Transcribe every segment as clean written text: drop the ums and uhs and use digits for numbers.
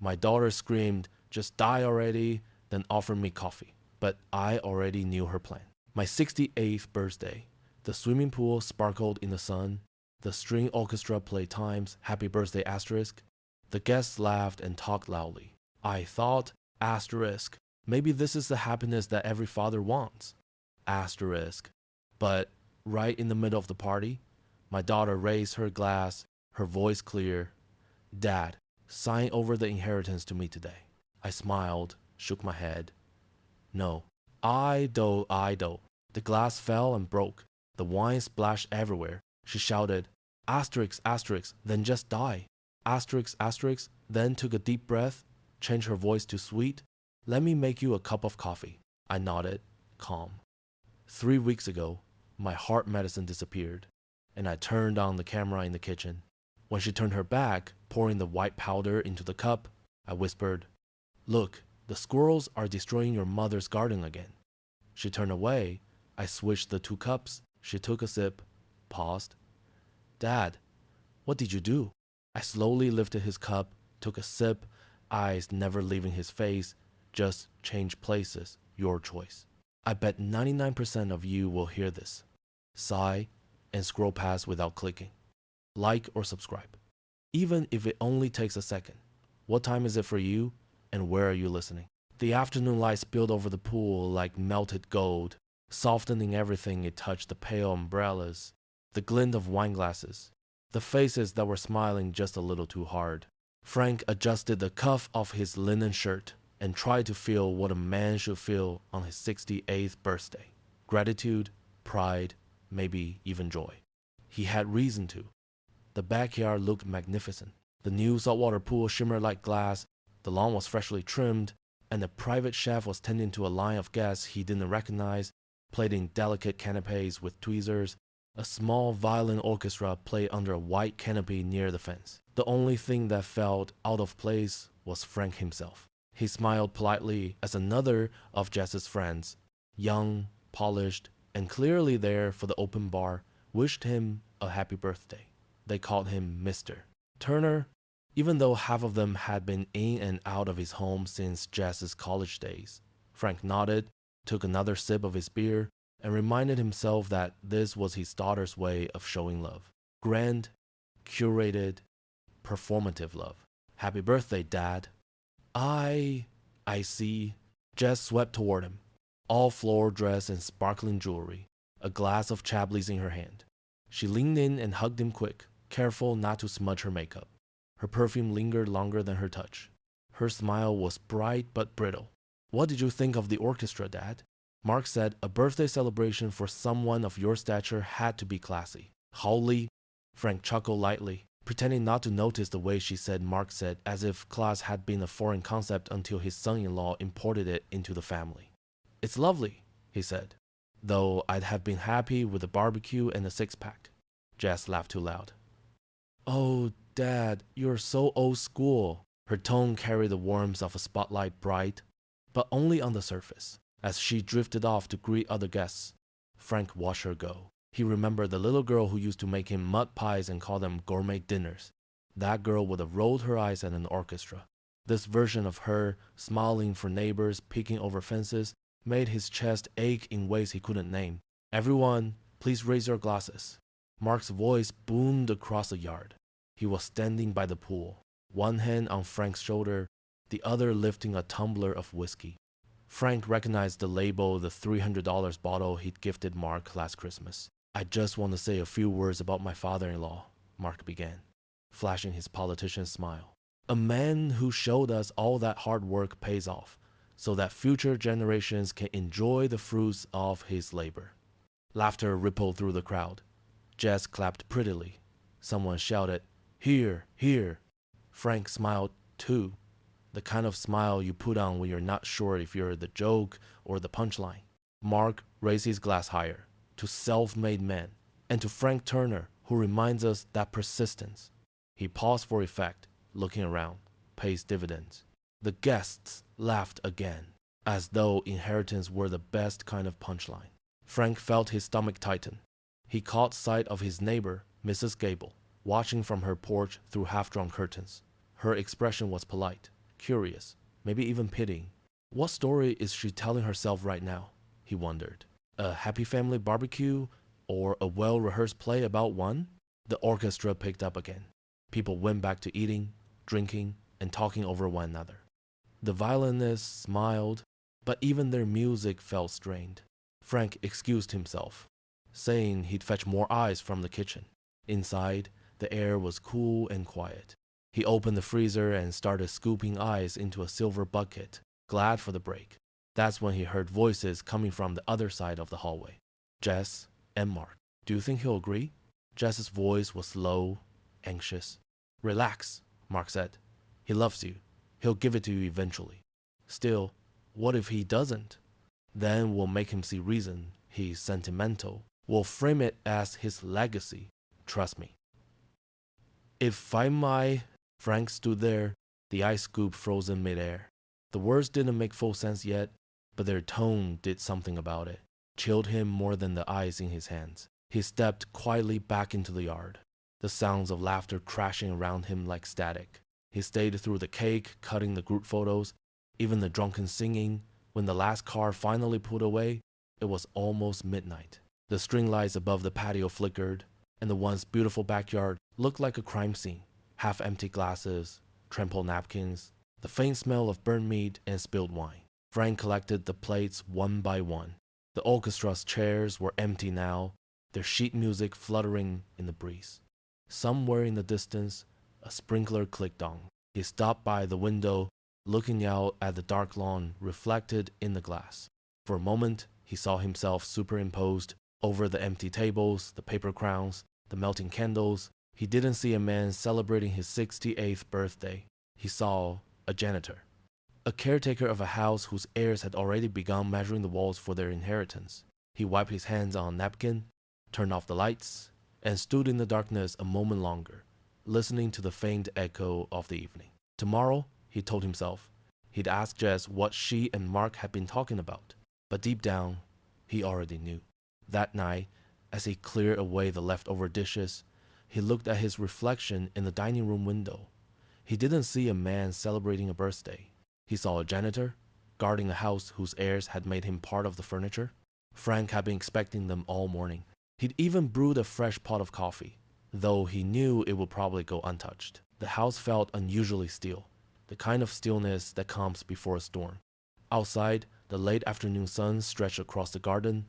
My daughter screamed, "Just die already," then offered me coffee. But I already knew her plan. My 68th birthday. The swimming pool sparkled in the sun. The string orchestra played Time's Happy Birthday asterisk. The guests laughed and talked loudly. I thought, asterisk, maybe this is the happiness that every father wants. Asterisk. But right in the middle of the party, my daughter raised her glass, her voice clear. "Dad, sign over the inheritance to me today." I smiled, shook my head. "No." I do. The glass fell and broke. The wine splashed everywhere. She shouted, "Asterisk, asterisk, then just die." Asterisk, asterisk, then took a deep breath, changed her voice to sweet. "Let me make you a cup of coffee." I nodded, calm. 3 weeks ago, my heart medicine disappeared, and I turned on the camera in the kitchen. When she turned her back, pouring the white powder into the cup, I whispered, "Look, the squirrels are destroying your mother's garden again." She turned away. I switched the 2 cups. She took a sip, paused. "Dad, what did you do?" I slowly lifted his cup, took a sip, eyes never leaving his face, just change places, your choice. I bet 99% of you will hear this, sigh, and scroll past without clicking. Like or subscribe. Even if it only takes a second. What time is it for you, and where are you listening? The afternoon light spilled over the pool like melted gold, softening everything it touched: the pale umbrellas, the glint of wine glasses, the faces that were smiling just a little too hard. Frank adjusted the cuff of his linen shirt and tried to feel what a man should feel on his 68th birthday. Gratitude, pride, maybe even joy. He had reason to. The backyard looked magnificent. The new saltwater pool shimmered like glass, the lawn was freshly trimmed, and the private chef was tending to a line of guests he didn't recognize, plating delicate canapes with tweezers. A small violin orchestra played under a white canopy near the fence. The only thing that felt out of place was Frank himself. He smiled politely as another of Jess's friends, young, polished, and clearly there for the open bar, wished him a happy birthday. They called him Mr. Turner, even though half of them had been in and out of his home since Jess's college days. Frank nodded, took another sip of his beer, and reminded himself that this was his daughter's way of showing love. Grand, curated, performative love. "Happy birthday, Dad." I see. Jess swept toward him, all floor dress and sparkling jewelry, a glass of Chablis in her hand. She leaned in and hugged him quick, careful not to smudge her makeup. Her perfume lingered longer than her touch. Her smile was bright but brittle. "What did you think of the orchestra, Dad?" Mark said a birthday celebration for someone of your stature had to be classy. "Holy," Frank chuckled lightly, pretending not to notice the way she said Mark said, as if class had been a foreign concept until his son-in-law imported it into the family. "It's lovely," he said, "though I'd have been happy with a barbecue and a six-pack." Jess laughed too loud. "Oh, Dad, you're so old school." Her tone carried the warmth of a spotlight, bright, but only on the surface. As she drifted off to greet other guests, Frank watched her go. He remembered the little girl who used to make him mud pies and call them gourmet dinners. That girl would have rolled her eyes at an orchestra. This version of her, smiling for neighbors, peeking over fences, made his chest ache in ways he couldn't name. "Everyone, please raise your glasses." Mark's voice boomed across the yard. He was standing by the pool, one hand on Frank's shoulder, the other lifting a tumbler of whiskey. Frank recognized the label, the $300 bottle he'd gifted Mark last Christmas. "I just want to say a few words about my father-in-law," Mark began, flashing his politician smile. "A man who showed us all that hard work pays off, so that future generations can enjoy the fruits of his labor." Laughter rippled through the crowd. Jess clapped prettily. Someone shouted, "Here, here." Frank smiled too, the kind of smile you put on when you're not sure if you're the joke or the punchline. Mark raised his glass higher, to self-made men, and to Frank Turner, who reminds us that persistence. He paused for effect, looking around, pays dividends. The guests laughed again, as though inheritance were the best kind of punchline. Frank felt his stomach tighten. He caught sight of his neighbor, Mrs. Gable, watching from her porch through half-drawn curtains. Her expression was polite, curious, maybe even pitying. What story is she telling herself right now? He wondered. A happy family barbecue or a well-rehearsed play about one? The orchestra picked up again. People went back to eating, drinking, and talking over one another. The violinists smiled, but even their music felt strained. Frank excused himself, saying he'd fetch more ice from the kitchen. Inside, the air was cool and quiet. He opened the freezer and started scooping ice into a silver bucket, glad for the break. That's when he heard voices coming from the other side of the hallway. Jess and Mark. Do you think he'll agree? Jess's voice was low, anxious. Relax, Mark said. He loves you. He'll give it to you eventually. Still, what if he doesn't? Then we'll make him see reason. He's sentimental. We'll frame it as his legacy. Trust me. If I might... Frank stood there, the ice scoop frozen midair. The words didn't make full sense yet, but their tone did something about it. Chilled him more than the ice in his hands. He stepped quietly back into the yard, the sounds of laughter crashing around him like static. He stayed through the cake, cutting the group photos, even the drunken singing. When the last car finally pulled away, it was almost midnight. The string lights above the patio flickered, and the once beautiful backyard looked like a crime scene. Half-empty glasses, trampled napkins, the faint smell of burnt meat and spilled wine. Frank collected the plates one by one. The orchestra's chairs were empty now, their sheet music fluttering in the breeze. Somewhere in the distance, a sprinkler clicked on. He stopped by the window, looking out at the dark lawn reflected in the glass. For a moment, he saw himself superimposed over the empty tables, the paper crowns, the melting candles. He didn't see a man celebrating his 68th birthday. He saw a janitor, a caretaker of a house whose heirs had already begun measuring the walls for their inheritance. He wiped his hands on a napkin, turned off the lights, and stood in the darkness a moment longer, listening to the faint echo of the evening. Tomorrow, he told himself, he'd ask Jess what she and Mark had been talking about. But deep down, he already knew. That night, as he cleared away the leftover dishes, he looked at his reflection in the dining room window. He didn't see a man celebrating a birthday. He saw a janitor, guarding a house whose heirs had made him part of the furniture. Frank had been expecting them all morning. He'd even brewed a fresh pot of coffee, though he knew it would probably go untouched. The house felt unusually still, the kind of stillness that comes before a storm. Outside, the late afternoon sun stretched across the garden,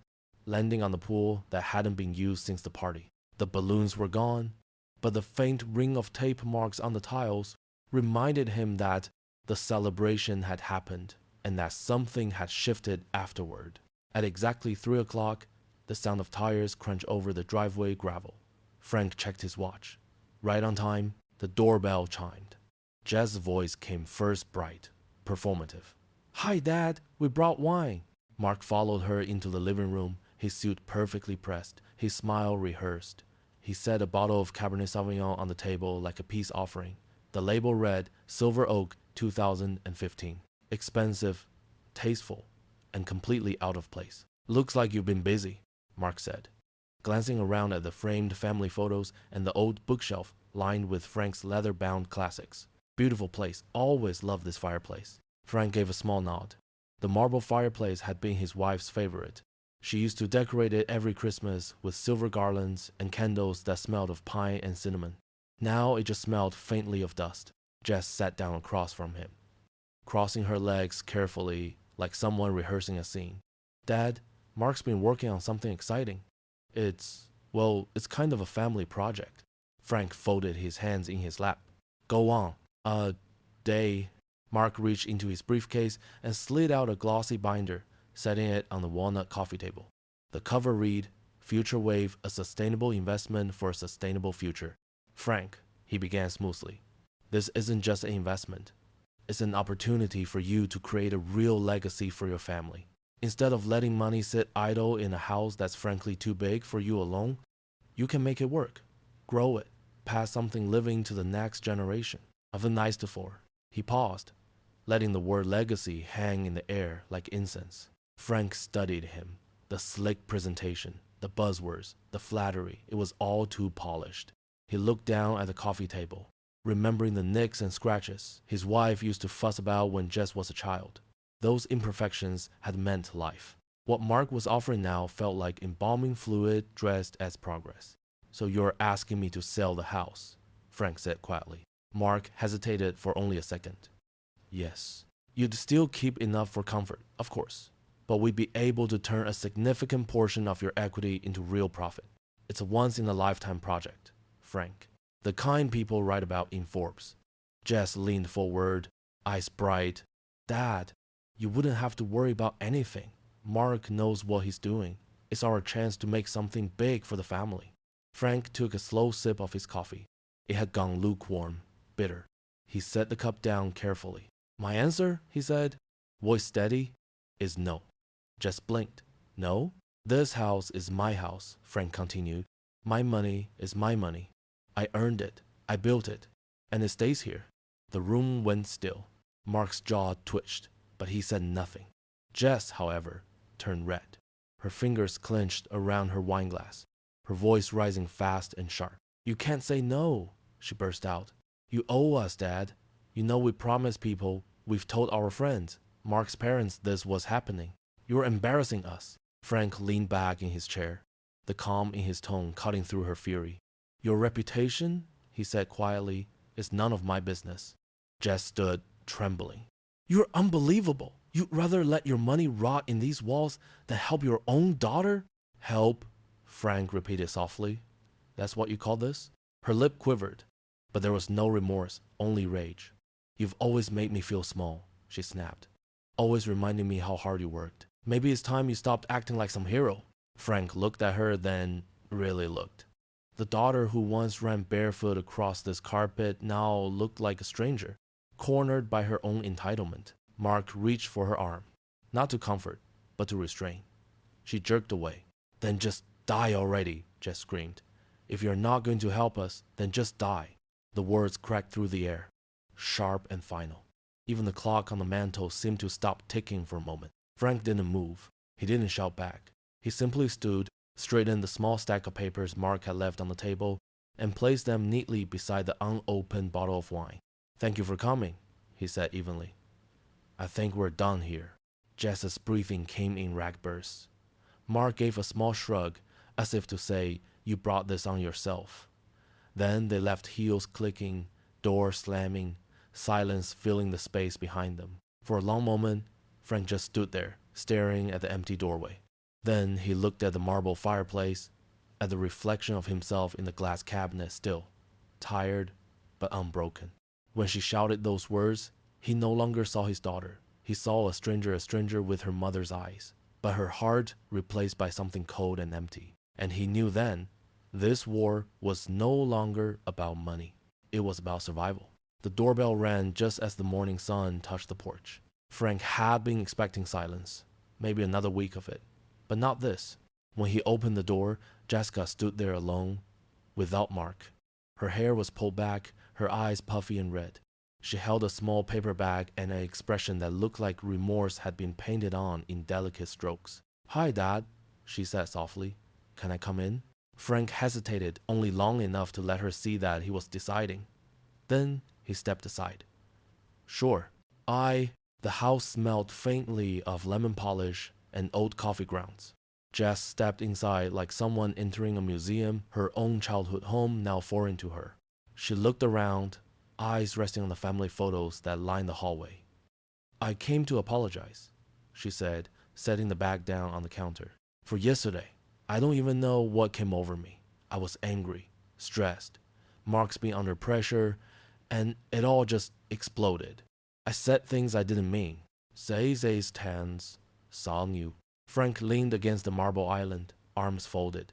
landing on the pool that hadn't been used since the party. The balloons were gone, but the faint ring of tape marks on the tiles reminded him that the celebration had happened and that something had shifted afterward. At exactly 3 o'clock, the sound of tires crunched over the driveway gravel. Frank checked his watch. Right on time, the doorbell chimed. Jess's voice came first, bright, performative. Hi, Dad, we brought wine. Mark followed her into the living room, his suit perfectly pressed, his smile rehearsed. He set a bottle of Cabernet Sauvignon on the table like a peace offering. The label read, Silver Oak 2015. Expensive, tasteful, and completely out of place. Looks like you've been busy, Mark said, glancing around at the framed family photos and the old bookshelf lined with Frank's leather-bound classics. Beautiful place, always loved this fireplace. Frank gave a small nod. The marble fireplace had been his wife's favorite. She used to decorate it every Christmas with silver garlands and candles that smelled of pine and cinnamon. Now it just smelled faintly of dust. Jess sat down across from him, crossing her legs carefully like someone rehearsing a scene. Dad, Mark's been working on something exciting. It's kind of a family project. Frank folded his hands in his lap. Go on. Day. Mark reached into his briefcase and slid out a glossy binder, setting it on the walnut coffee table. The cover read, Future Wave, a sustainable investment for a sustainable future. Frank, he began smoothly, this isn't just an investment. It's an opportunity for you to create a real legacy for your family. Instead of letting money sit idle in a house that's frankly too big for you alone, you can make it work, grow it, pass something living to the next generation. Of a nice to four. He paused, letting the word legacy hang in the air like incense. Frank studied him. The slick presentation, the buzzwords, the flattery, it was all too polished. He looked down at the coffee table. remembering the nicks and scratches his wife used to fuss about when Jess was a child. Those imperfections had meant life. What Mark was offering now felt like embalming fluid dressed as progress. "So you're asking me to sell the house?" Frank said quietly. Mark hesitated for only a second. "Yes. You'd still keep enough for comfort, of course. But we'd be able to turn a significant portion of your equity into real profit. It's a once-in-a-lifetime project, Frank. The kind people write about in Forbes." Jess leaned forward, eyes bright. "Dad, you wouldn't have to worry about anything. Mark knows what he's doing. It's our chance to make something big for the family." Frank took a slow sip of his coffee. It had gone lukewarm, bitter. He set the cup down carefully. "My answer," he said, voice steady, "is no." Jess blinked. "No? This house is my house," Frank continued. "My money is my money. I earned it. I built it. And it stays here." The room went still. Mark's jaw twitched, but he said nothing. Jess, however, turned red. Her fingers clenched around her wineglass, her voice rising fast and sharp. "You can't say no," she burst out. "You owe us, Dad. You know we promised people, we've told our friends, Mark's parents this was happening. You're embarrassing us." Frank leaned back in his chair, the calm in his tone cutting through her fury. "Your reputation," he said quietly, "is none of my business." Jess stood, trembling. "You're unbelievable. You'd rather let your money rot in these walls than help your own daughter?" "Help," Frank repeated softly. "That's what you call this?" Her lip quivered, but there was no remorse, only rage. "You've always made me feel small," she snapped. "Always reminding me how hard you worked. Maybe it's time you stopped acting like some hero." Frank looked at her, then really looked. The daughter who once ran barefoot across this carpet now looked like a stranger, cornered by her own entitlement. Mark reached for her arm, not to comfort, but to restrain. She jerked away. "Then just die already," Jess screamed. "If you're not going to help us, then just die." The words cracked through the air, sharp and final. Even the clock on the mantel seemed to stop ticking for a moment. Frank didn't move. He didn't shout back. He simply stood, straightened the small stack of papers Mark had left on the table, and placed them neatly beside the unopened bottle of wine. "Thank you for coming," he said evenly. "I think we're done here." Jess's breathing came in rag bursts. Mark gave a small shrug, as if to say, "You brought this on yourself." Then they left, heels clicking, door slamming, silence filling the space behind them. For a long moment, Frank just stood there, staring at the empty doorway. Then he looked at the marble fireplace, at the reflection of himself in the glass cabinet still, tired but unbroken. When she shouted those words, he no longer saw his daughter. He saw a stranger with her mother's eyes, but her heart replaced by something cold and empty. And he knew then, this war was no longer about money. It was about survival. The doorbell rang just as the morning sun touched the porch. Frank had been expecting silence, maybe another week of it, but not this. When he opened the door, Jessica stood there alone, without Mark. Her hair was pulled back, her eyes puffy and red. She held a small paper bag and an expression that looked like remorse had been painted on in delicate strokes. "Hi, Dad," she said softly. "Can I come in?" Frank hesitated only long enough to let her see that he was deciding. Then he stepped aside. "Sure. The house smelled faintly of lemon polish and old coffee grounds. Jess stepped inside like someone entering a museum, her own childhood home now foreign to her. She looked around, eyes resting on the family photos that lined the hallway. "I came to apologize," she said, setting the bag down on the counter. "For yesterday. I don't even know what came over me. I was angry, stressed. Mark's been under pressure, and it all just exploded. I said things I didn't mean. Says tans, song you." Frank leaned against the marble island, arms folded.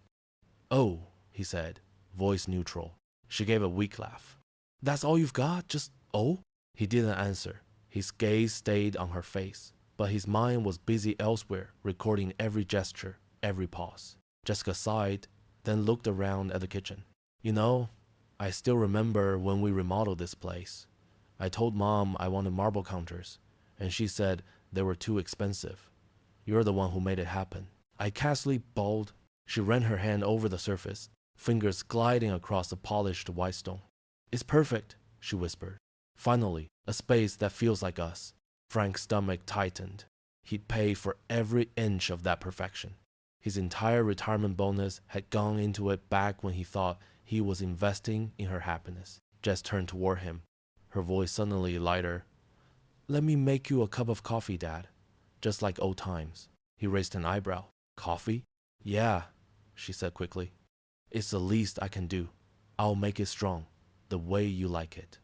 "Oh," he said, voice neutral. She gave a weak laugh. "That's all you've got? Just oh?" He didn't answer. His gaze stayed on her face, but his mind was busy elsewhere, recording every gesture, every pause. Jessica sighed, then looked around at the kitchen. "You know, I still remember when we remodeled this place. I told Mom I wanted marble counters, and she said they were too expensive. You're the one who made it happen." I casually bawled. She ran her hand over the surface, fingers gliding across the polished white stone. "It's perfect. she whispered. Finally, a space that feels like us. Frank's stomach tightened. He'd paid for every inch of that perfection. His entire retirement bonus had gone into it back when he thought he was investing in her happiness. Jess turned toward him, her voice suddenly lighter. Let me make you a cup of coffee, Dad. Just like old times. He raised an eyebrow. Coffee? Yeah, she said quickly. It's the least I can do. I'll make it strong, the way you like it.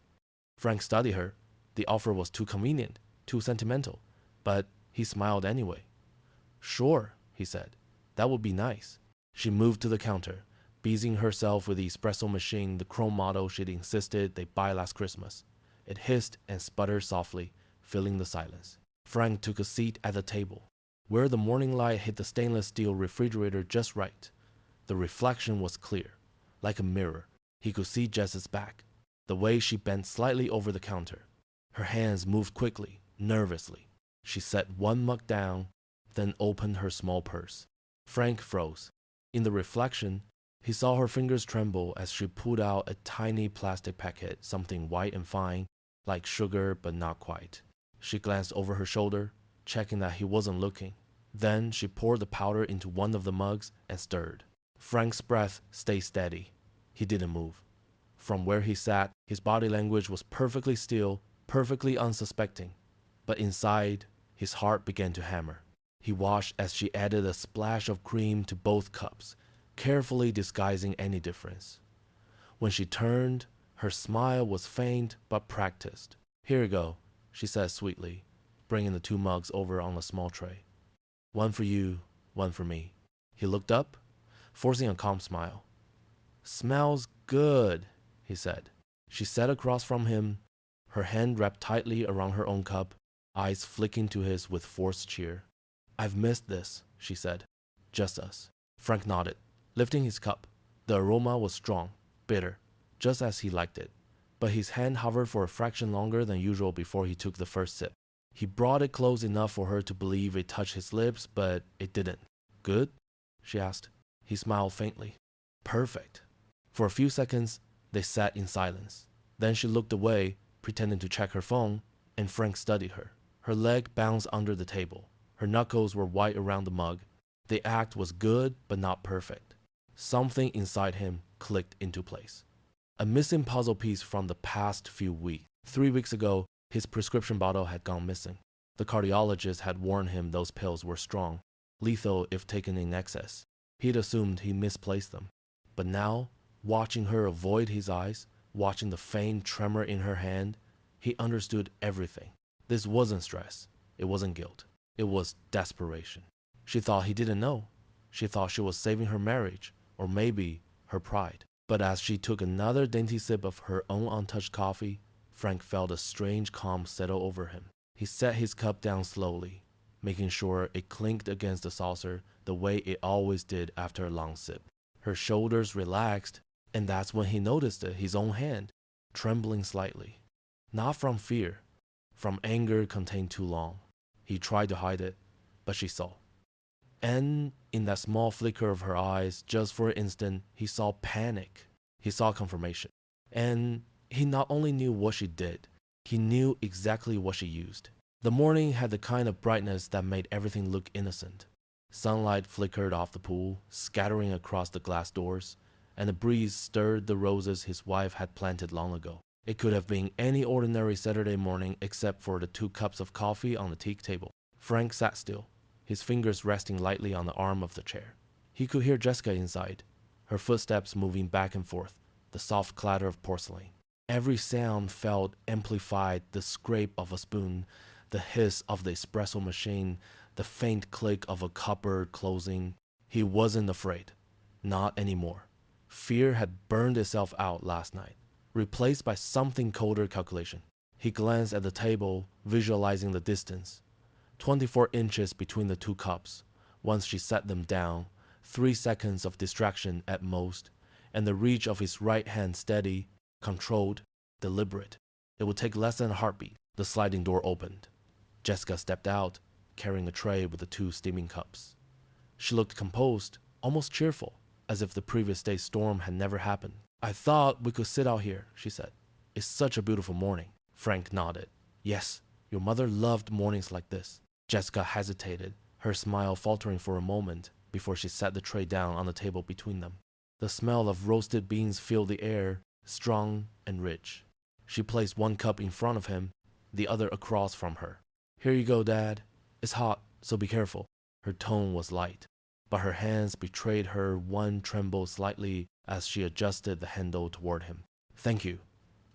Frank studied her. The offer was too convenient, too sentimental, but he smiled anyway. Sure, he said. That would be nice. She moved to the counter, busying herself with the espresso machine, the chrome model she'd insisted they buy last Christmas. It hissed and sputtered softly, filling the silence. Frank took a seat at the table, where the morning light hit the stainless steel refrigerator just right. The reflection was clear, like a mirror. He could see Jess's back, the way she bent slightly over the counter. Her hands moved quickly, nervously. She set one mug down, then opened her small purse. Frank froze. In the reflection, he saw her fingers tremble as she pulled out a tiny plastic packet, something white and fine, like sugar but not quite. She glanced over her shoulder, checking that he wasn't looking. Then she poured the powder into one of the mugs and stirred. Frank's breath stayed steady. He didn't move. From where he sat, his body language was perfectly still, perfectly unsuspecting. But inside, his heart began to hammer. He watched as she added a splash of cream to both cups, carefully disguising any difference. When she turned, her smile was faint but practiced. Here you go, she said sweetly, bringing the two mugs over on a small tray. One for you, one for me. He looked up, forcing a calm smile. Smells good, he said. She sat across from him, her hand wrapped tightly around her own cup, eyes flicking to his with forced cheer. I've missed this, she said. Just us. Frank nodded, lifting his cup. The aroma was strong, bitter, just as he liked it. But his hand hovered for a fraction longer than usual before he took the first sip. He brought it close enough for her to believe it touched his lips, but it didn't. Good? She asked. He smiled faintly. Perfect. For a few seconds, they sat in silence. Then she looked away, pretending to check her phone, and Frank studied her. Her leg bounced under the table. Her knuckles were white around the mug. The act was good, but not perfect. Something inside him clicked into place. A missing puzzle piece from the past few weeks. 3 weeks ago, his prescription bottle had gone missing. The cardiologist had warned him those pills were strong, lethal if taken in excess. He'd assumed he misplaced them. But now, watching her avoid his eyes, watching the faint tremor in her hand, he understood everything. This wasn't stress. It wasn't guilt. It was desperation. She thought he didn't know. She thought she was saving her marriage, or maybe her pride. But as she took another dainty sip of her own untouched coffee, Frank felt a strange calm settle over him. He set his cup down slowly, making sure it clinked against the saucer the way it always did after a long sip. Her shoulders relaxed, and that's when he noticed his own hand, trembling slightly. Not from fear, from anger contained too long. He tried to hide it, but she saw. And in that small flicker of her eyes, just for an instant, he saw panic. He saw confirmation. And he not only knew what she did, he knew exactly what she used. The morning had the kind of brightness that made everything look innocent. Sunlight flickered off the pool, scattering across the glass doors, and a breeze stirred the roses his wife had planted long ago. It could have been any ordinary Saturday morning except for the 2 cups of coffee on the teak table. Frank sat still, his fingers resting lightly on the arm of the chair. He could hear Jessica inside, her footsteps moving back and forth, the soft clatter of porcelain. Every sound felt amplified, the scrape of a spoon, the hiss of the espresso machine, the faint click of a cupboard closing. He wasn't afraid. Not anymore. Fear had burned itself out last night, replaced by something colder calculation. He glanced at the table, visualizing the distance. 24 inches between the 2 cups. Once she set them down, 3 seconds of distraction at most, and the reach of his right hand steady, controlled, deliberate. It would take less than a heartbeat. The sliding door opened. Jessica stepped out, carrying a tray with the 2 steaming cups. She looked composed, almost cheerful, as if the previous day's storm had never happened. I thought we could sit out here, she said. It's such a beautiful morning. Frank nodded. Yes, your mother loved mornings like this. Jessica hesitated, her smile faltering for a moment before she set the tray down on the table between them. The smell of roasted beans filled the air, strong and rich. She placed one cup in front of him, the other across from her. Here you go, Dad. It's hot, so be careful. Her tone was light, but her hands betrayed her. One trembled slightly as she adjusted the handle toward him. Thank you,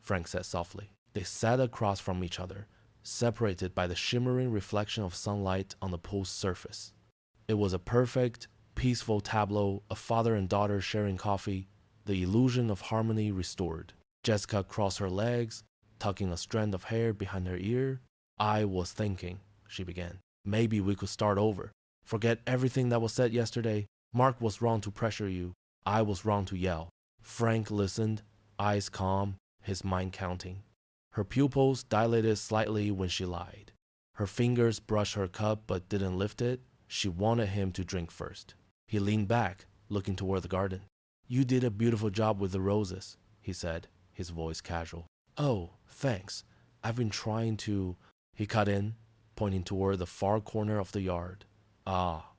Frank said softly. They sat across from each other, separated by the shimmering reflection of sunlight on the pool's surface. It was a perfect, peaceful tableau of father and daughter sharing coffee, the illusion of harmony restored. Jessica crossed her legs, tucking a strand of hair behind her ear. I was thinking, she began, maybe we could start over. Forget everything that was said yesterday. Mark was wrong to pressure you. I was wrong to yell. Frank listened, eyes calm, his mind counting. Her pupils dilated slightly when she lied. Her fingers brushed her cup but didn't lift it. She wanted him to drink first. He leaned back, looking toward the garden. You did a beautiful job with the roses, he said, his voice casual. Oh, thanks. I've been trying to... He cut in, pointing toward the far corner of the yard. Ah,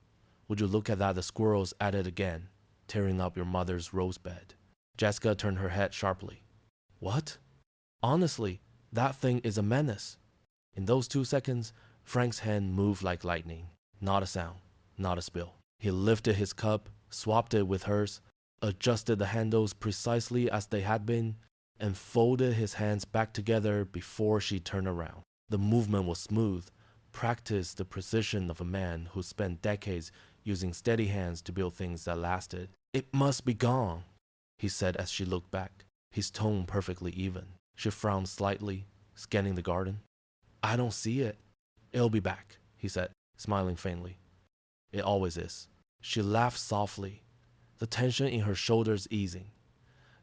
would you look at that, the squirrels at it again, tearing up your mother's rose bed. Jessica turned her head sharply. What? Honestly, that thing is a menace. In those 2 seconds, Frank's hand moved like lightning. Not a sound, not a spill. He lifted his cup, swapped it with hers, adjusted the handles precisely as they had been, and folded his hands back together before she turned around. The movement was smooth, practiced the precision of a man who spent decades using steady hands to build things that lasted. It must be gone, he said as she looked back, his tone perfectly even. She frowned slightly, scanning the garden. I don't see it. It'll be back, he said, smiling faintly. It always is. She laughed softly, the tension in her shoulders easing.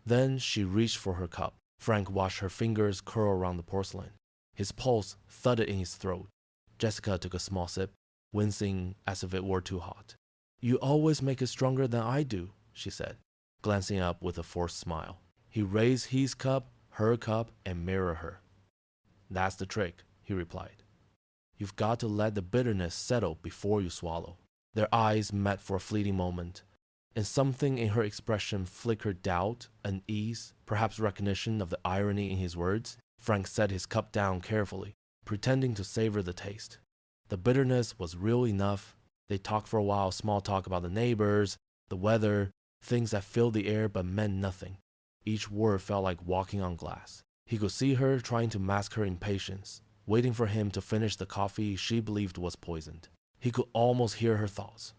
Then she reached for her cup. Frank watched her fingers curl around the porcelain. His pulse thudded in his throat. Jessica took a small sip, wincing as if it were too hot. You always make it stronger than I do, she said, glancing up with a forced smile. He raised his cup, her cup, and mirrored her. That's the trick, he replied. You've got to let the bitterness settle before you swallow. Their eyes met for a fleeting moment, and something in her expression flickered doubt, unease, perhaps recognition of the irony in his words. Frank set his cup down carefully, pretending to savor the taste. The bitterness was real enough. They talked for a while, small talk about the neighbors, the weather, things that filled the air but meant nothing. Each word felt like walking on glass. He could see her trying to mask her impatience, waiting for him to finish the coffee she believed was poisoned. He could almost hear her thoughts.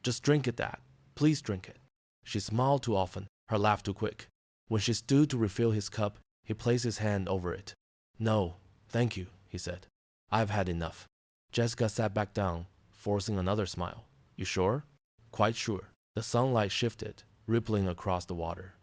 Just drink it, Dad. Please drink it. She smiled too often, her laugh too quick. When she stood to refill his cup, he placed his hand over it. No, thank you, he said. I've had enough. Jessica sat back down, forcing another smile. You sure? Quite sure. The sunlight shifted, rippling across the water.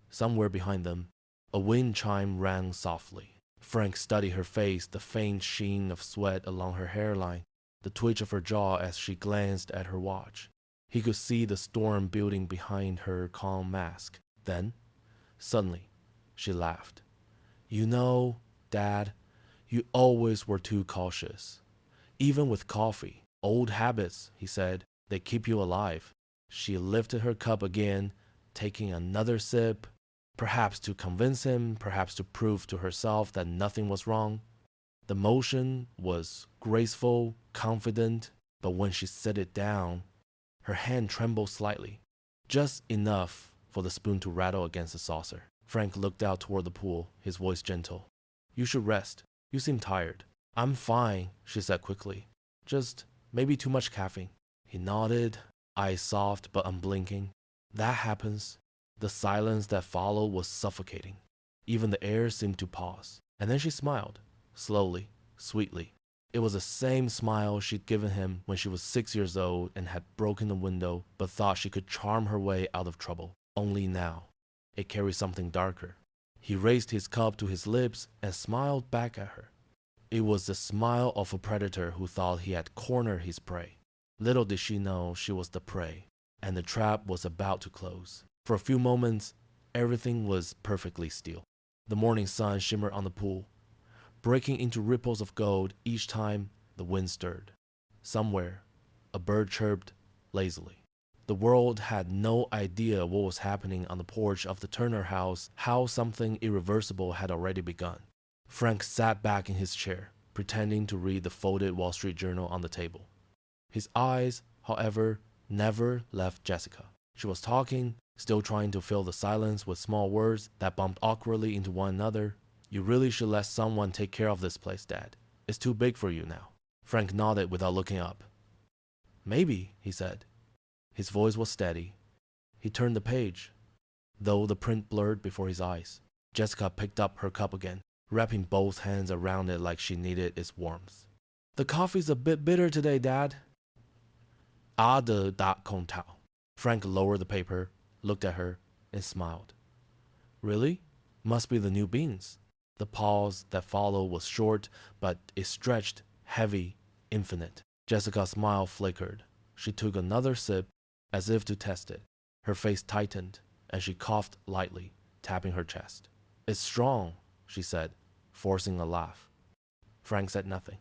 Somewhere behind them, a wind chime rang softly. Frank studied her face, the faint sheen of sweat along her hairline, the twitch of her jaw as she glanced at her watch. He could see the storm building behind her calm mask. Then, suddenly, she laughed. You know, Dad, you always were too cautious. Even with coffee. Old habits, he said, they keep you alive. She lifted her cup again, taking another sip, perhaps to convince him, perhaps to prove to herself that nothing was wrong. The motion was graceful, confident, but when she set it down, her hand trembled slightly, just enough for the spoon to rattle against the saucer. Frank looked out toward the pool, his voice gentle. You should rest. You seem tired. I'm fine, she said quickly. Just maybe too much caffeine. He nodded, eyes soft but unblinking. That happens. The silence that followed was suffocating. Even the air seemed to pause. And then she smiled, slowly, sweetly. It was the same smile she'd given him when she was 6 years old and had broken the window but thought she could charm her way out of trouble. Only now, it carried something darker. He raised his cup to his lips and smiled back at her. It was the smile of a predator who thought he had cornered his prey. Little did she know she was the prey, and the trap was about to close. For a few moments, everything was perfectly still. The morning sun shimmered on the pool, breaking into ripples of gold each time the wind stirred. Somewhere, a bird chirped lazily. The world had no idea what was happening on the porch of the Turner house, how something irreversible had already begun. Frank sat back in his chair, pretending to read the folded Wall Street Journal on the table. His eyes, however, never left Jessica. She was talking, still trying to fill the silence with small words that bumped awkwardly into one another. You really should let someone take care of this place, Dad. It's too big for you now. Frank nodded without looking up. Maybe, he said. His voice was steady. He turned the page, though the print blurred before his eyes. Jessica picked up her cup again, wrapping both hands around it like she needed its warmth. The coffee's a bit bitter today, Dad. Da Kong Tao. Frank lowered the paper, looked at her, and smiled. Really? Must be the new beans. The pause that followed was short, but it stretched, heavy, infinite. Jessica's smile flickered. She took another sip, as if to test it. Her face tightened, and she coughed lightly, tapping her chest. It's strong, she said, forcing a laugh. Frank said nothing.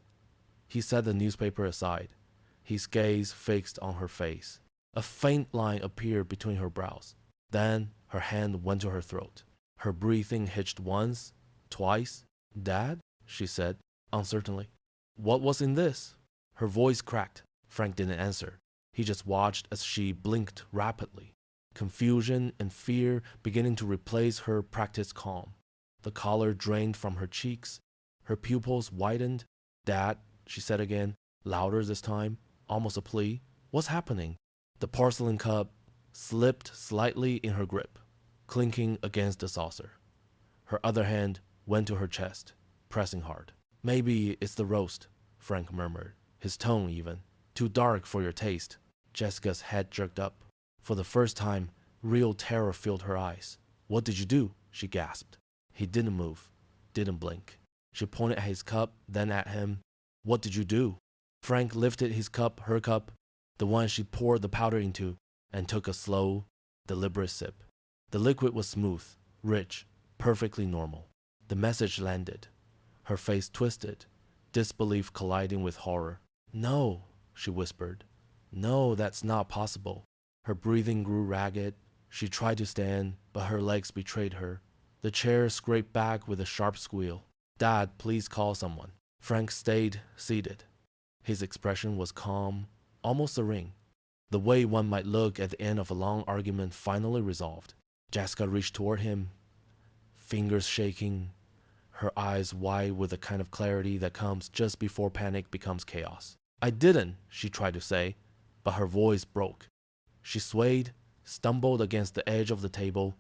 He set the newspaper aside, his gaze fixed on her face. A faint line appeared between her brows. Then her hand went to her throat. Her breathing hitched once, twice. Dad? She said, uncertainly. What was in this? Her voice cracked. Frank didn't answer. He just watched as she blinked rapidly, confusion and fear beginning to replace her practiced calm. The color drained from her cheeks. Her pupils widened. Dad, she said again, louder this time, almost a plea. What's happening? The porcelain cup slipped slightly in her grip, clinking against the saucer. Her other hand went to her chest, pressing hard. Maybe it's the roast, Frank murmured, his tone even. Too dark for your taste. Jessica's head jerked up. For the first time, real terror filled her eyes. What did you do? She gasped. He didn't move, didn't blink. She pointed at his cup, then at him. What did you do? Frank lifted his cup, her cup, the one she poured the powder into, and took a slow, deliberate sip. The liquid was smooth, rich, perfectly normal. The message landed. Her face twisted, disbelief colliding with horror. No, she whispered. No, that's not possible. Her breathing grew ragged. She tried to stand, but her legs betrayed her. The chair scraped back with a sharp squeal. Dad, please call someone. Frank stayed seated. His expression was calm, almost serene, the way one might look at the end of a long argument finally resolved. Jessica reached toward him, fingers shaking, her eyes wide with the kind of clarity that comes just before panic becomes chaos. I didn't, she tried to say, but her voice broke. She swayed, stumbled against the edge of the table,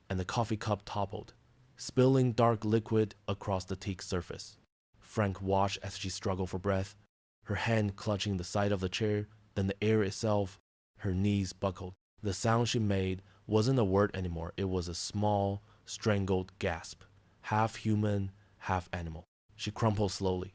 and the coffee cup toppled, spilling dark liquid across the teak surface. Frank watched as she struggled for breath, her hand clutching the side of the chair, then the air itself. Her knees buckled. The sound she made wasn't a word anymore. It was a small, strangled gasp, half human, half animal. She crumpled slowly,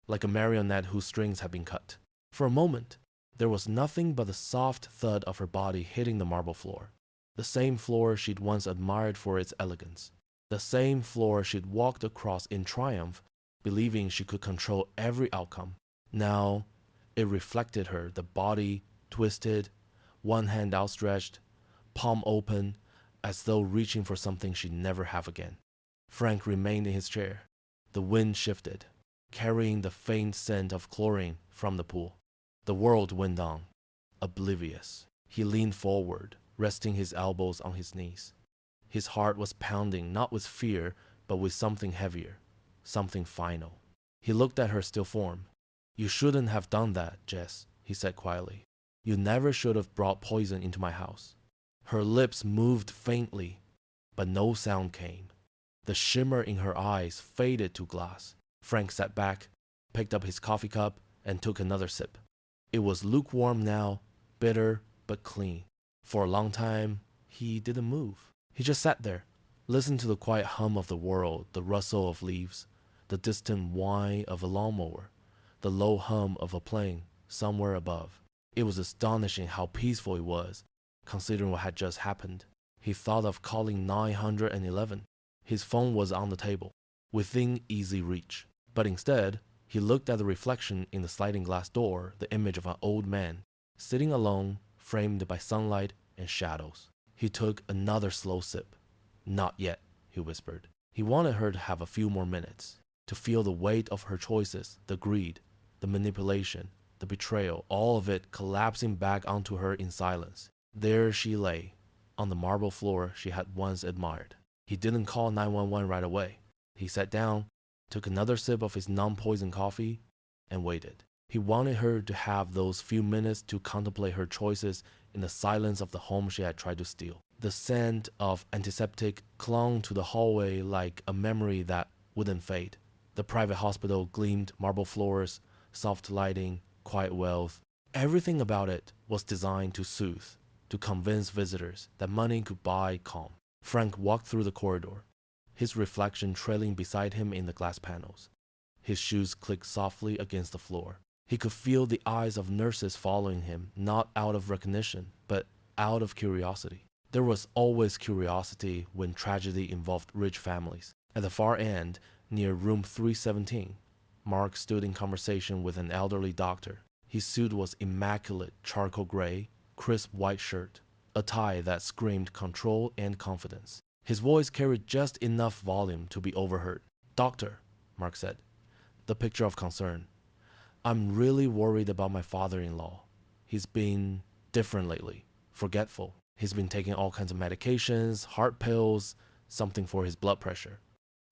like a marionette whose strings had been cut. For a moment, there was nothing but the soft thud of her body hitting the marble floor. The same floor she'd once admired for its elegance. The same floor she'd walked across in triumph, believing she could control every outcome. Now, it reflected her, the body twisted, one hand outstretched, palm open, as though reaching for something she'd never have again. Frank remained in his chair. The wind shifted, carrying the faint scent of chlorine from the pool. The world went on, oblivious. He leaned forward, resting his elbows on his knees. His heart was pounding, not with fear, but with something heavier, something final. He looked at her still form. You shouldn't have done that, Jess, he said quietly. You never should have brought poison into my house. Her lips moved faintly, but no sound came. The shimmer in her eyes faded to glass. Frank sat back, picked up his coffee cup, and took another sip. It was lukewarm now, bitter but clean. For a long time, he didn't move. He just sat there, listened to the quiet hum of the world, the rustle of leaves, the distant whine of a lawnmower, the low hum of a plane somewhere above. It was astonishing how peaceful it was, considering what had just happened. He thought of calling 911. His phone was on the table, within easy reach. But instead, he looked at the reflection in the sliding glass door, the image of an old man, sitting alone, framed by sunlight and shadows. He took another slow sip. Not yet, he whispered. He wanted her to have a few more minutes, to feel the weight of her choices, the greed, the manipulation, the betrayal, all of it collapsing back onto her in silence. There she lay, on the marble floor she had once admired. He didn't call 911 right away. He sat down, took another sip of his non-poison coffee, and waited. He wanted her to have those few minutes to contemplate her choices in the silence of the home she had tried to steal. The scent of antiseptic clung to the hallway like a memory that wouldn't fade. The private hospital gleamed marble floors, soft lighting, quiet wealth. Everything about it was designed to soothe, to convince visitors that money could buy calm. Frank walked through the corridor, his reflection trailing beside him in the glass panels. His shoes clicked softly against the floor. He could feel the eyes of nurses following him, not out of recognition, but out of curiosity. There was always curiosity when tragedy involved rich families. At the far end, near room 317, Mark stood in conversation with an elderly doctor. His suit was immaculate charcoal gray, crisp white shirt, a tie that screamed control and confidence. His voice carried just enough volume to be overheard. "Doctor," Mark said, the picture of concern. "I'm really worried about my father-in-law. He's been different lately, forgetful. He's been taking all kinds of medications, heart pills, something for his blood pressure.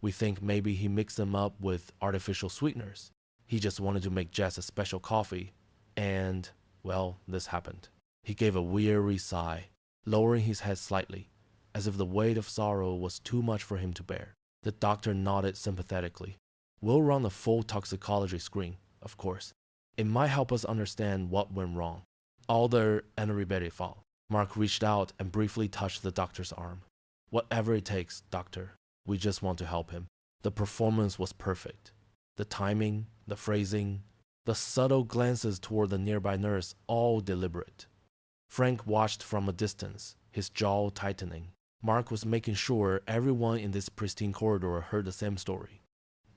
We think maybe he mixed them up with artificial sweeteners. He just wanted to make Jess a special coffee. And, well, this happened." He gave a weary sigh, lowering his head slightly, as if the weight of sorrow was too much for him to bear. The doctor nodded sympathetically. "We'll run a full toxicology screen, of course. It might help us understand what went wrong." Alder and Ribery Mark reached out and briefly touched the doctor's arm. "Whatever it takes, doctor. We just want to help him." The performance was perfect. The timing, the phrasing, the subtle glances toward the nearby nurse, all deliberate. Frank watched from a distance, his jaw tightening. Mark was making sure everyone in this pristine corridor heard the same story.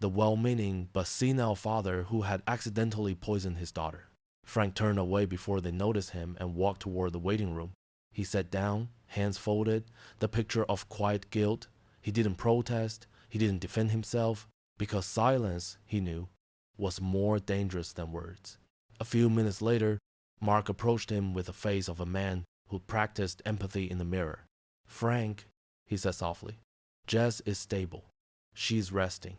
The well-meaning but senile father who had accidentally poisoned his daughter. Frank turned away before they noticed him and walked toward the waiting room. He sat down, hands folded, the picture of quiet guilt. He didn't protest, he didn't defend himself, because silence, he knew, was more dangerous than words. A few minutes later, Mark approached him with the face of a man who practiced empathy in the mirror. "Frank," he said softly, "Jess is stable. She's resting.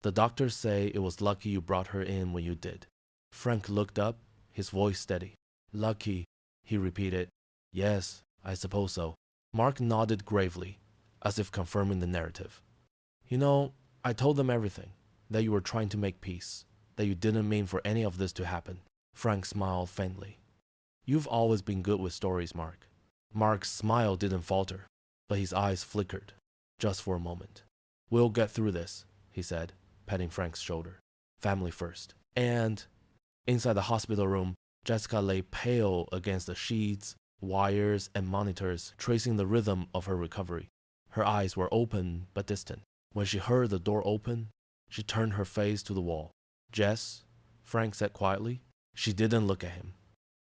The doctors say it was lucky you brought her in when you did." Frank looked up, his voice steady. "Lucky," he repeated. "Yes, I suppose so." Mark nodded gravely, as if confirming the narrative. "You know, I told them everything, that you were trying to make peace, that you didn't mean for any of this to happen." Frank smiled faintly. "You've always been good with stories, Mark." Mark's smile didn't falter, but his eyes flickered, just for a moment. "We'll get through this," he said, patting Frank's shoulder. "Family first." And inside the hospital room, Jessica lay pale against the sheets, wires, and monitors, tracing the rhythm of her recovery. Her eyes were open but distant. When she heard the door open, she turned her face to the wall. "Jess," Frank said quietly. She didn't look at him.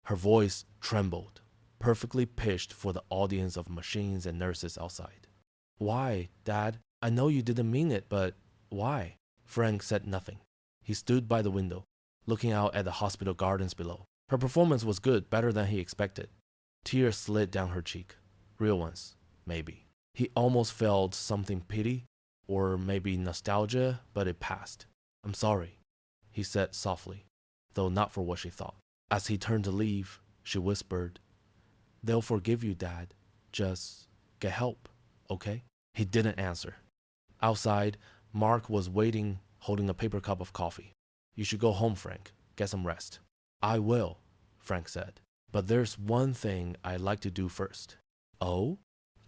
Her voice trembled, perfectly pitched for the audience of machines and nurses outside. "Why, Dad? I know you didn't mean it, but why?" Frank said nothing. He stood by the window, looking out at the hospital gardens below. Her performance was good, better than he expected. Tears slid down her cheek. Real ones, maybe. He almost felt something pity, or maybe nostalgia, but it passed. "I'm sorry," he said softly, though not for what she thought. As he turned to leave, she whispered, "They'll forgive you, Dad. Just get help, okay?" He didn't answer. Outside, Mark was waiting, holding a paper cup of coffee. "You should go home, Frank. Get some rest." "I will," Frank said. "But there's one thing I'd like to do first." "Oh?"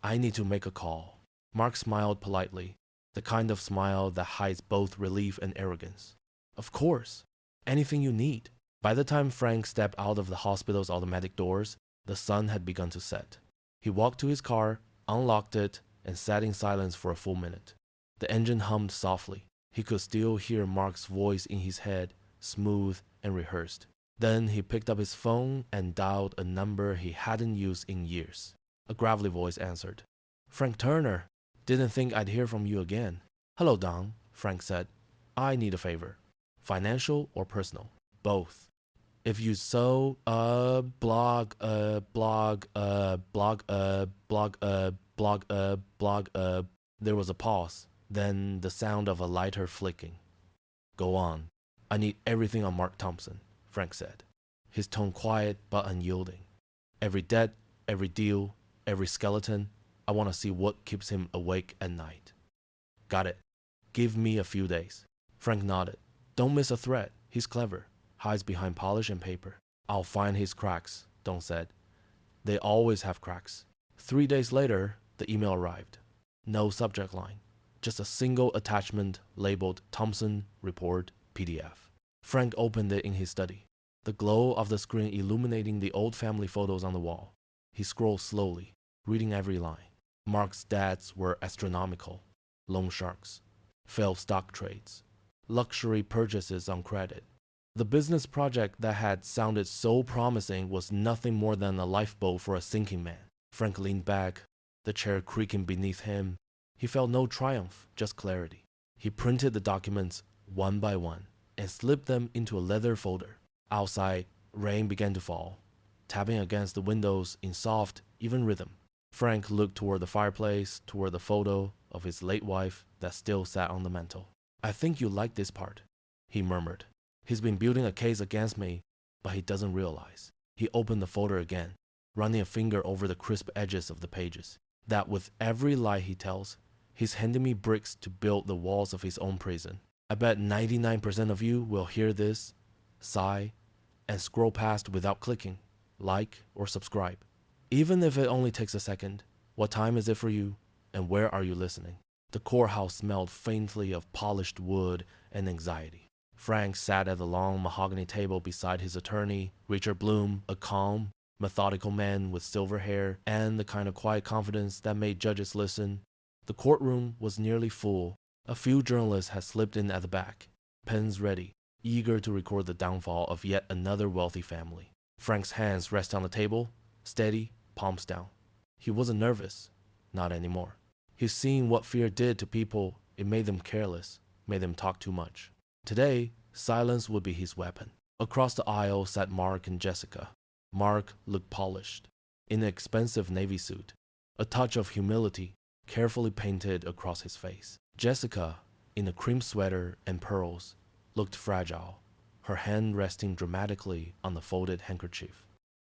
"I need to make a call." Mark smiled politely, the kind of smile that hides both relief and arrogance. "Of course. Anything you need." By the time Frank stepped out of the hospital's automatic doors, the sun had begun to set. He walked to his car, unlocked it, and sat in silence for a full minute. The engine hummed softly. He could still hear Mark's voice in his head, smooth and rehearsed. Then he picked up his phone and dialed a number he hadn't used in years. A gravelly voice answered. Frank Turner. Didn't think I'd hear from you again. Hello, Don, Frank said. I need a favor. Financial or personal? Both. If you so, blog, there was a pause, then the sound of a lighter flicking. Go on. I need everything on Mark Thompson, Frank said, his tone quiet but unyielding. Every debt, every deal, every skeleton. I want to see what keeps him awake at night. Got it. Give me a few days. Frank nodded. Don't miss a thread. He's clever. Hides behind polish and paper. I'll find his cracks, Don said. They always have cracks. 3 days later, the email arrived. No subject line. Just a single attachment labeled Thompson Report PDF. Frank opened it in his study, the glow of the screen illuminating the old family photos on the wall. He scrolled slowly, reading every line. Mark's dads were astronomical. Loan sharks. Failed stock trades. Luxury purchases on credit. The business project that had sounded so promising was nothing more than a lifeboat for a sinking man. Frank leaned back, the chair creaking beneath him. He felt no triumph, just clarity. He printed the documents one by one and slipped them into a leather folder. Outside, rain began to fall, tapping against the windows in soft, even rhythm. Frank looked toward the fireplace, toward the photo of his late wife that still sat on the mantel. I think you like this part, he murmured. He's been building a case against me, but he doesn't realize. He opened the folder again, running a finger over the crisp edges of the pages. That with every lie he tells, he's handing me bricks to build the walls of his own prison. I bet 99% of you will hear this, sigh, and scroll past without clicking, like, or subscribe. Even if it only takes a second, what time is it for you, and where are you listening? The courthouse smelled faintly of polished wood and anxiety. Frank sat at the long mahogany table beside his attorney, Richard Bloom, a calm, methodical man with silver hair and the kind of quiet confidence that made judges listen. The courtroom was nearly full. A few journalists had slipped in at the back, pens ready, eager to record the downfall of yet another wealthy family. Frank's hands rested on the table, steady, palms down. He wasn't nervous, not anymore. He'd seen what fear did to people. It made them careless, made them talk too much. Today, silence would be his weapon. Across the aisle sat Mark and Jessica. Mark looked polished, in an expensive navy suit, a touch of humility carefully painted across his face. Jessica, in a cream sweater and pearls, looked fragile, her hand resting dramatically on the folded handkerchief.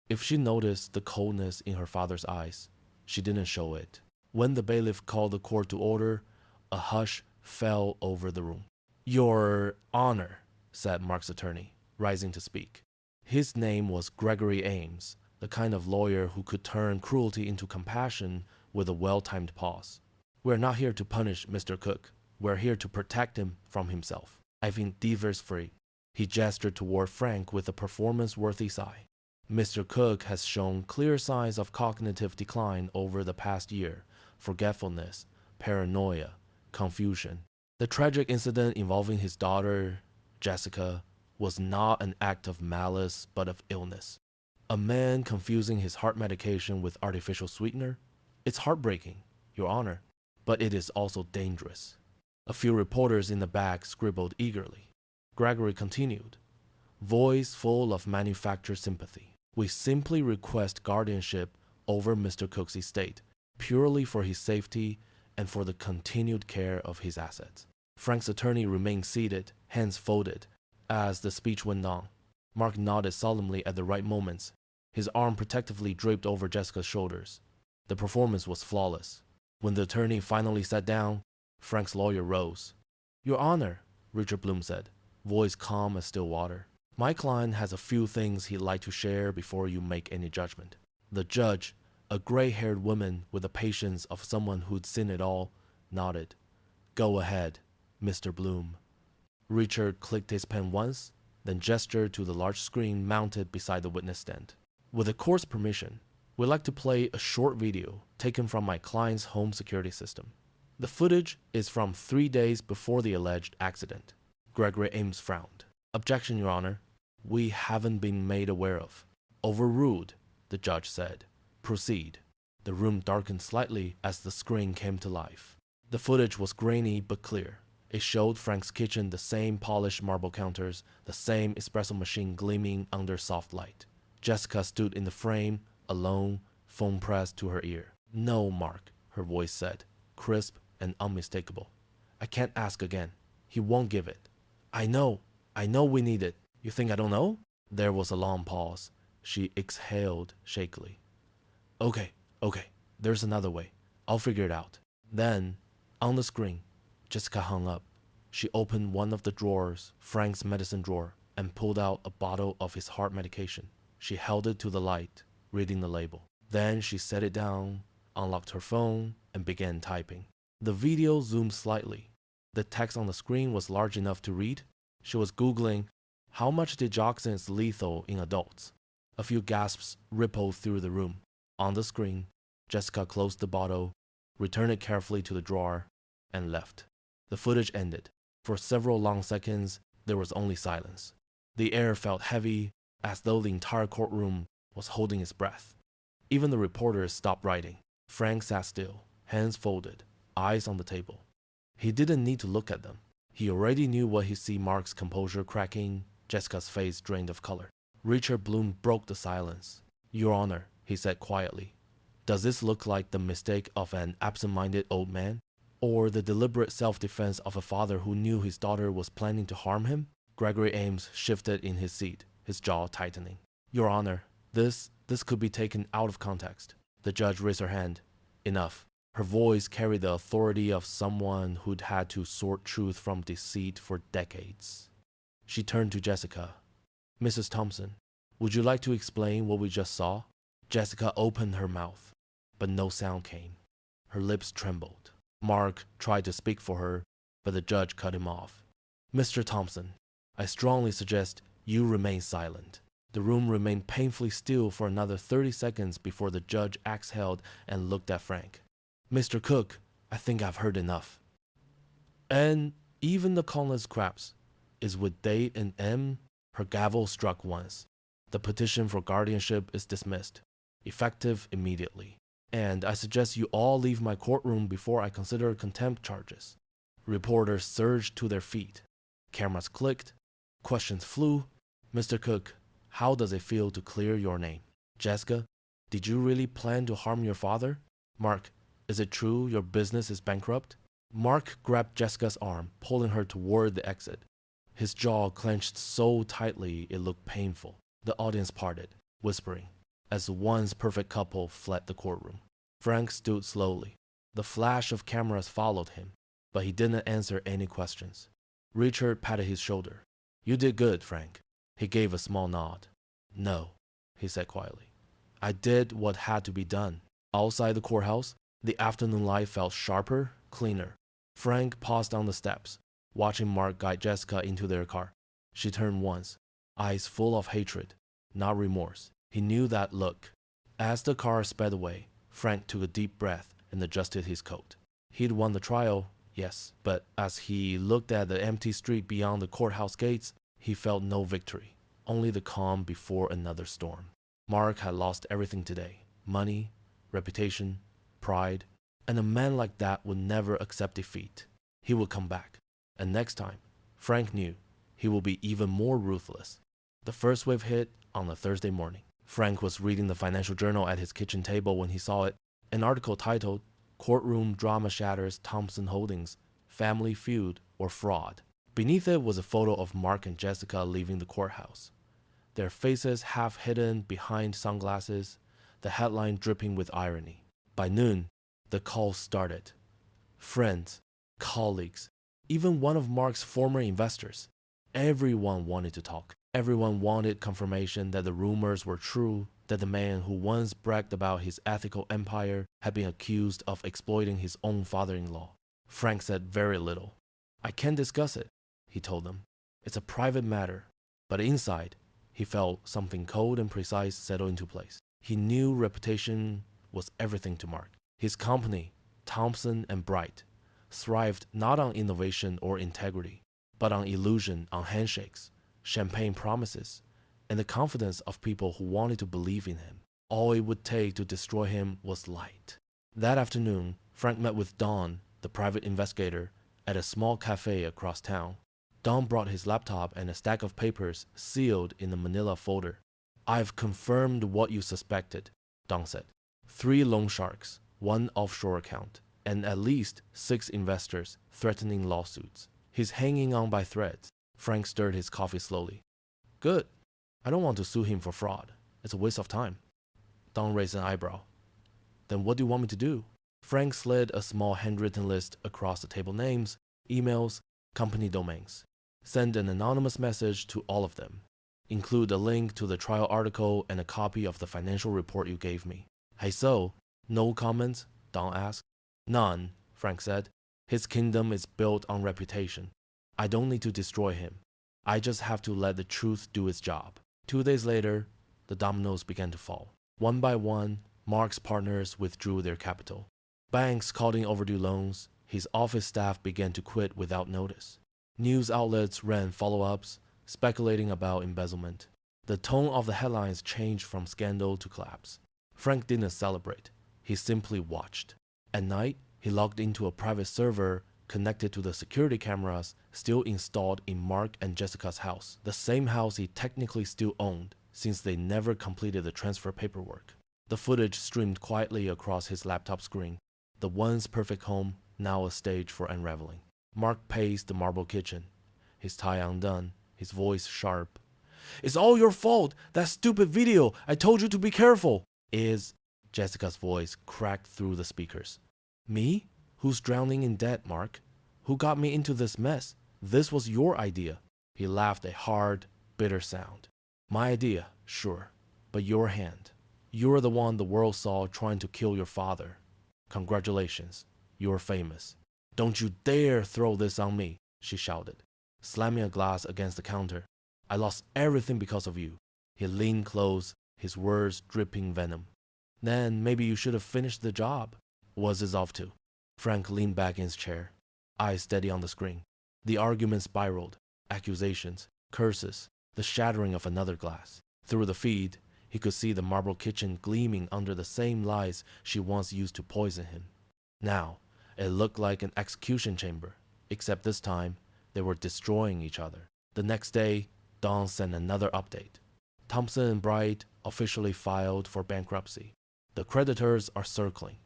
If she noticed the coldness in her father's eyes, she didn't show it. When the bailiff called the court to order, a hush fell over the room. Your Honor, said Mark's attorney, rising to speak. His name was Gregory Ames, the kind of lawyer who could turn cruelty into compassion with a well-timed pause. We're not here to punish Mr. Cook. We're here to protect him from himself. I've been divorce-free. He gestured toward Frank with a performance-worthy sigh. Mr. Cook has shown clear signs of cognitive decline over the past year, forgetfulness, paranoia, confusion. The tragic incident involving his daughter, Jessica, was not an act of malice but of illness. A man confusing his heart medication with artificial sweetener? It's heartbreaking, Your Honor, but it is also dangerous. A few reporters in the back scribbled eagerly. Gregory continued, voice full of manufactured sympathy. We simply request guardianship over Mr. Cook's estate, purely for his safety and for the continued care of his assets. Frank's attorney remained seated, hands folded, as the speech went on. Mark nodded solemnly at the right moments, his arm protectively draped over Jessica's shoulders. The performance was flawless. When the attorney finally sat down, Frank's lawyer rose. Your Honor, Richard Bloom said, voice calm as still water. My client has a few things he'd like to share before you make any judgment. The judge, a gray-haired woman with the patience of someone who'd seen it all, nodded. Go ahead, Mr. Bloom. Richard clicked his pen once, then gestured to the large screen mounted beside the witness stand. With the court's permission, we'd like to play a short video taken from my client's home security system. The footage is from 3 days before the alleged accident. Gregory Ames frowned. Objection, Your Honor. We haven't been made aware of. Overruled, the judge said. Proceed. The room darkened slightly as the screen came to life. The footage was grainy but clear. It showed Frank's kitchen, the same polished marble counters, the same espresso machine gleaming under soft light. Jessica stood in the frame, alone, phone pressed to her ear. No, Mark, her voice said, crisp and unmistakable. I can't ask again. He won't give it. I know we need it. You think I don't know? There was a long pause. She exhaled shakily. Okay, there's another way. I'll figure it out. Then, on the screen, Jessica hung up. She opened one of the drawers, Frank's medicine drawer, and pulled out a bottle of his heart medication. She held it to the light, reading the label. Then she set it down, unlocked her phone, and began typing. The video zoomed slightly. The text on the screen was large enough to read. She was Googling, how much digoxin is lethal in adults? A few gasps rippled through the room. On the screen, Jessica closed the bottle, returned it carefully to the drawer, and left. The footage ended. For several long seconds, there was only silence. The air felt heavy, as though the entire courtroom was holding its breath. Even the reporters stopped writing. Frank sat still, hands folded, eyes on the table. He didn't need to look at them. He already knew what he'd see. Mark's composure cracking, Jessica's face drained of color. Richard Bloom broke the silence. Your Honor, he said quietly, does this look like the mistake of an absent-minded old man? Or the deliberate self-defense of a father who knew his daughter was planning to harm him? Gregory Ames shifted in his seat, his jaw tightening. Your Honor, this could be taken out of context. The judge raised her hand. Enough. Her voice carried the authority of someone who'd had to sort truth from deceit for decades. She turned to Jessica. Mrs. Thompson, would you like to explain what we just saw? Jessica opened her mouth, but no sound came. Her lips trembled. Mark tried to speak for her, but the judge cut him off. Mr. Thompson, I strongly suggest you remain silent. The room remained painfully still for another 30 seconds before the judge exhaled and looked at Frank. Mr. Cook, I think I've heard enough. And even the countless crabs is with date and M. Her gavel struck once. The petition for guardianship is dismissed, effective immediately. And I suggest you all leave my courtroom before I consider contempt charges. Reporters surged to their feet. Cameras clicked. Questions flew. Mr. Cook, how does it feel to clear your name? Jessica, did you really plan to harm your father? Mark, is it true your business is bankrupt? Mark grabbed Jessica's arm, pulling her toward the exit. His jaw clenched so tightly it looked painful. The audience parted, whispering, as the once perfect couple fled the courtroom. Frank stood slowly. The flash of cameras followed him, but he didn't answer any questions. Richard patted his shoulder. You did good, Frank. He gave a small nod. No, he said quietly. I did what had to be done. Outside the courthouse, the afternoon light felt sharper, cleaner. Frank paused on the steps, watching Mark guide Jessica into their car. She turned once, eyes full of hatred, not remorse. He knew that look. As the car sped away, Frank took a deep breath and adjusted his coat. He'd won the trial, yes, but as he looked at the empty street beyond the courthouse gates, he felt no victory, only the calm before another storm. Mark had lost everything today: money, reputation, pride, and a man like that would never accept defeat. He would come back, and next time, Frank knew, he would be even more ruthless. The first wave hit on a Thursday morning. Frank was reading the Financial Journal at his kitchen table when he saw it, an article titled, Courtroom Drama Shatters Thompson Holdings, Family Feud or Fraud. Beneath it was a photo of Mark and Jessica leaving the courthouse, their faces half hidden behind sunglasses, the headline dripping with irony. By noon, the call started. Friends, colleagues, even one of Mark's former investors. Everyone wanted to talk. Everyone wanted confirmation that the rumors were true, that the man who once bragged about his ethical empire had been accused of exploiting his own father-in-law. Frank said very little. I can't discuss it, he told them. It's a private matter. But inside, he felt something cold and precise settle into place. He knew reputation was everything to Mark. His company, Thompson and Bright, thrived not on innovation or integrity, but on illusion, on handshakes, champagne promises, and the confidence of people who wanted to believe in him. All it would take to destroy him was light. That afternoon, Frank met with Don, the private investigator, at a small cafe across town. Don brought his laptop and a stack of papers sealed in a manila folder. "I've confirmed what you suspected," Don said. 3 loan sharks, 1 offshore account, and at least 6 investors threatening lawsuits. He's hanging on by threads. Frank stirred his coffee slowly. "Good. I don't want to sue him for fraud. It's a waste of time." Don raised an eyebrow. "Then what do you want me to do?" Frank slid a small handwritten list across the table: names, emails, company domains. "Send an anonymous message to all of them. Include a link to the trial article and a copy of the financial report you gave me." "Hey, so, no comments?" Don asked. "None," Frank said. "His kingdom is built on reputation. I don't need to destroy him. I just have to let the truth do its job." 2 days later, the dominoes began to fall. One by one, Mark's partners withdrew their capital. Banks called in overdue loans. His office staff began to quit without notice. News outlets ran follow-ups, speculating about embezzlement. The tone of the headlines changed from scandal to collapse. Frank didn't celebrate. He simply watched. At night, he logged into a private server connected to the security cameras still installed in Mark and Jessica's house, the same house he technically still owned, since they never completed the transfer paperwork. The footage streamed quietly across his laptop screen, the once perfect home now a stage for unraveling. Mark paced the marble kitchen, his tie undone, his voice sharp. "It's all your fault! That stupid video! I told you to be careful!" Jessica's voice cracked through the speakers. "Me? Who's drowning in debt, Mark? Who got me into this mess? This was your idea." He laughed a hard, bitter sound. "My idea, sure, but your hand. You're the one the world saw trying to kill your father. Congratulations, you're famous." "Don't you dare throw this on me," she shouted, slamming a glass against the counter. "I lost everything because of you." He leaned close, his words dripping venom. "Then maybe you should have finished the job." "What's this off to?" Frank leaned back in his chair, eyes steady on the screen. The argument spiraled, accusations, curses, the shattering of another glass. Through the feed, he could see the marble kitchen gleaming under the same lights she once used to poison him. Now, it looked like an execution chamber, except this time, they were destroying each other. The next day, Don sent another update. "Thompson and Bright officially filed for bankruptcy. The creditors are circling."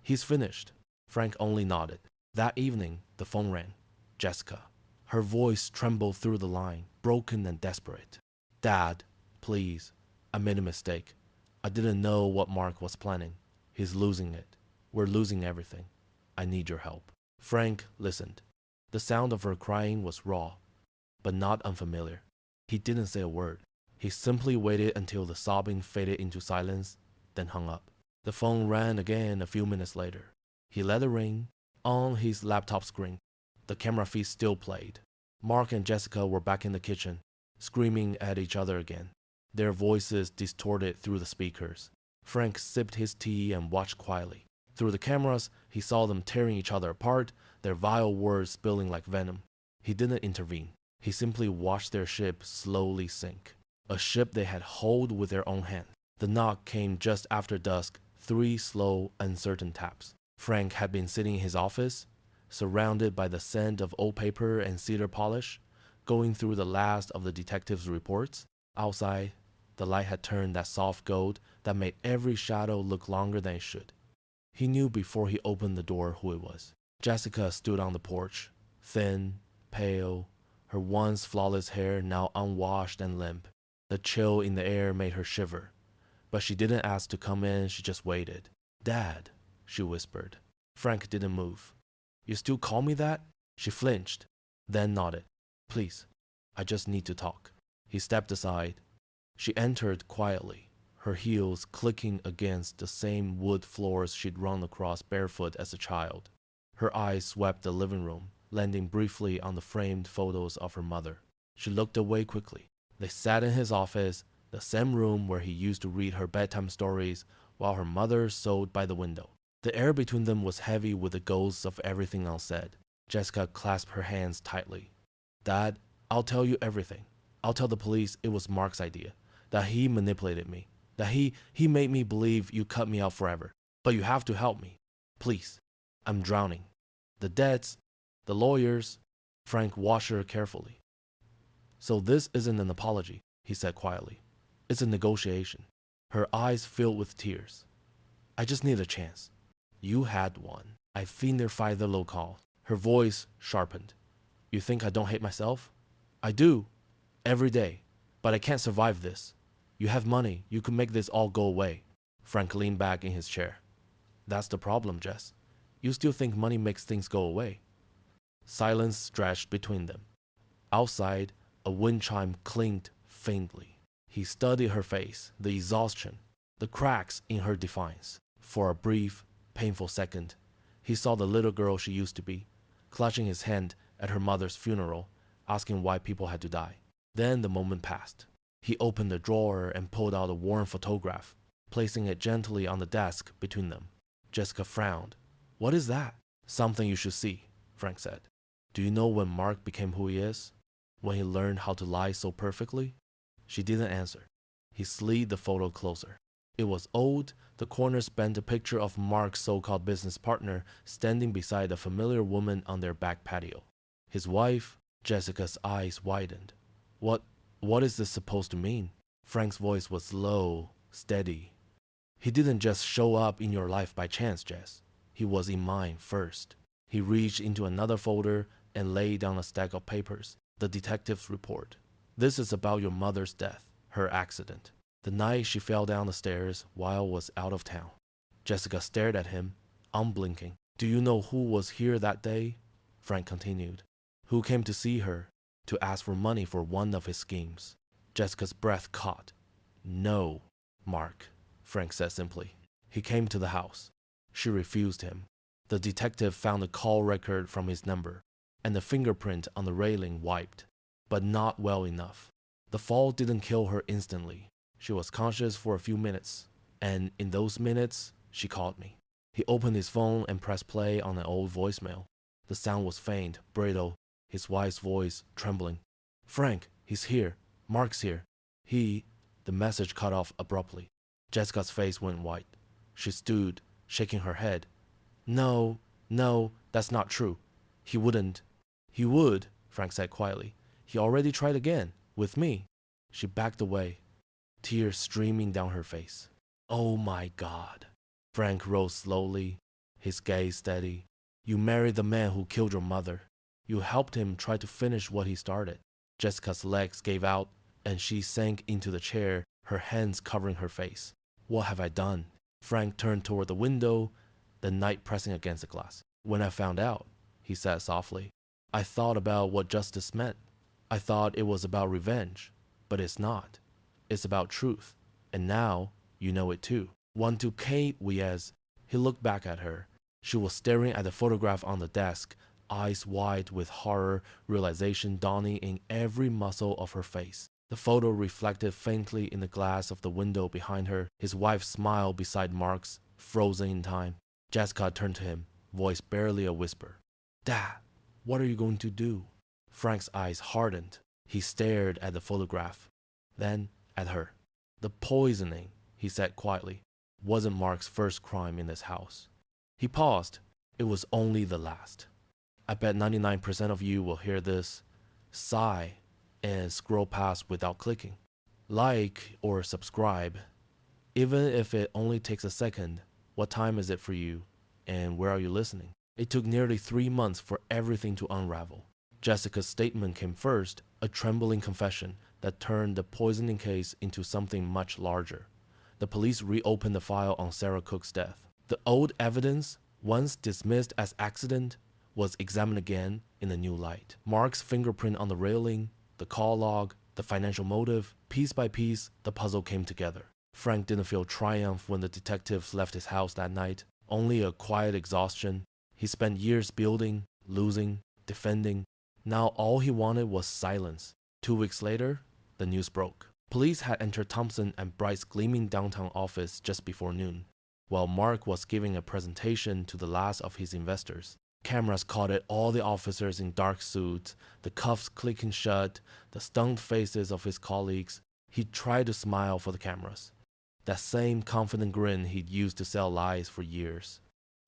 "He's finished." Frank only nodded. That evening, the phone rang. Jessica. Her voice trembled through the line, broken and desperate. "Dad, please. I made a mistake. I didn't know what Mark was planning. He's losing it. We're losing everything. I need your help." Frank listened. The sound of her crying was raw, but not unfamiliar. He didn't say a word. He simply waited until the sobbing faded into silence, then hung up. The phone rang again a few minutes later. He let it ring. On his laptop screen, the camera feed still played. Mark and Jessica were back in the kitchen, screaming at each other again, their voices distorted through the speakers. Frank sipped his tea and watched quietly. Through the cameras, he saw them tearing each other apart, their vile words spilling like venom. He didn't intervene. He simply watched their ship slowly sink. A ship they had hauled with their own hands. The knock came just after dusk, 3 slow, uncertain taps. Frank had been sitting in his office, surrounded by the scent of old paper and cedar polish, going through the last of the detective's reports. Outside, the light had turned that soft gold that made every shadow look longer than it should. He knew before he opened the door who it was. Jessica stood on the porch, thin, pale, her once flawless hair now unwashed and limp. The chill in the air made her shiver, but she didn't ask to come in, she just waited. "Dad," she whispered. Frank didn't move. "You still call me that?" She flinched, then nodded. "Please, I just need to talk." He stepped aside. She entered quietly, her heels clicking against the same wood floors she'd run across barefoot as a child. Her eyes swept the living room, landing briefly on the framed photos of her mother. She looked away quickly. They sat in his office, the same room where he used to read her bedtime stories while her mother sewed by the window. The air between them was heavy with the ghosts of everything unsaid. Jessica clasped her hands tightly. Dad, I'll tell you everything. I'll tell the police it was Mark's idea, that he manipulated me, that he made me believe you cut me out forever. But you have to help me. Please. I'm drowning. The debts, the lawyers. Frank watched her carefully. So this isn't an apology, he said quietly. It's a negotiation. Her eyes filled with tears. I just need a chance. You had one. I find the local. Her voice sharpened. You think I don't hate myself? I do. Every day. But I can't survive this. You have money. You could make this all go away. Frank leaned back in his chair. That's the problem, Jess. You still think money makes things go away. Silence stretched between them. Outside, a wind chime clinked faintly. He studied her face, the exhaustion, the cracks in her defiance. For a brief, painful second, he saw the little girl she used to be, clutching his hand at her mother's funeral, asking why people had to die. Then the moment passed. He opened a drawer and pulled out a worn photograph, placing it gently on the desk between them. Jessica frowned. What is that? Something you should see, Frank said. Do you know when Mark became who he is? When he learned how to lie so perfectly? She didn't answer. He slid the photo closer. It was old. The corners bent a picture of Mark's so-called business partner standing beside a familiar woman on their back patio. His wife. Jessica's eyes widened. What is this supposed to mean? Frank's voice was low, steady. He didn't just show up in your life by chance, Jess. He was in mine first. He reached into another folder and laid down a stack of papers. The detective's report. This is about your mother's death, her accident. The night she fell down the stairs while was out of town. Jessica stared at him, unblinking. Do you know who was here that day? Frank continued. Who came to see her, to ask for money for one of his schemes? Jessica's breath caught. No, Mark, Frank said simply. He came to the house. She refused him. The detective found a call record from his number, and the fingerprint on the railing wiped, but not well enough. The fall didn't kill her instantly. She was conscious for a few minutes, and in those minutes, she called me. He opened his phone and pressed play on an old voicemail. The sound was faint, brittle, his wife's voice trembling. Frank, he's here. Mark's here. The message cut off abruptly. Jessica's face went white. She stood, shaking her head. No, that's not true. He wouldn't. He would, Frank said quietly. He already tried again, with me. She backed away, tears streaming down her face. Oh my God. Frank rose slowly, his gaze steady. You married the man who killed your mother. You helped him try to finish what he started. Jessica's legs gave out, and she sank into the chair, her hands covering her face. What have I done? Frank turned toward the window, the night pressing against the glass. When I found out, he said softly, I thought about what justice meant. I thought it was about revenge, but it's not. It's about truth. And now, you know it too. Want to Kate Wiez. He looked back at her. She was staring at the photograph on the desk, eyes wide with horror, realization dawning in every muscle of her face. The photo reflected faintly in the glass of the window behind her, his wife's smile beside Mark's, frozen in time. Jessica turned to him, voice barely a whisper. Dad, what are you going to do? Frank's eyes hardened. He stared at the photograph, then at her. The poisoning, he said quietly, wasn't Mark's first crime in this house. He paused. It was only the last. I bet 99% of you will hear this, sigh, and scroll past without clicking. Like or subscribe. Even if it only takes a second, what time is it for you, and where are you listening? It took nearly 3 months for everything to unravel. Jessica's statement came first, a trembling confession that turned the poisoning case into something much larger. The police reopened the file on Sarah Cook's death. The old evidence, once dismissed as accident, was examined again in a new light. Mark's fingerprint on the railing, the call log, the financial motive, piece by piece, the puzzle came together. Frank didn't feel triumph when the detectives left his house that night, only a quiet exhaustion. He spent years building, losing, defending. Now all he wanted was silence. 2 weeks later, the news broke. Police had entered Thompson and Bright's gleaming downtown office just before noon. While Mark was giving a presentation to the last of his investors, cameras caught it all the officers in dark suits, the cuffs clicking shut, the stunned faces of his colleagues. He tried to smile for the cameras. That same confident grin he'd used to sell lies for years.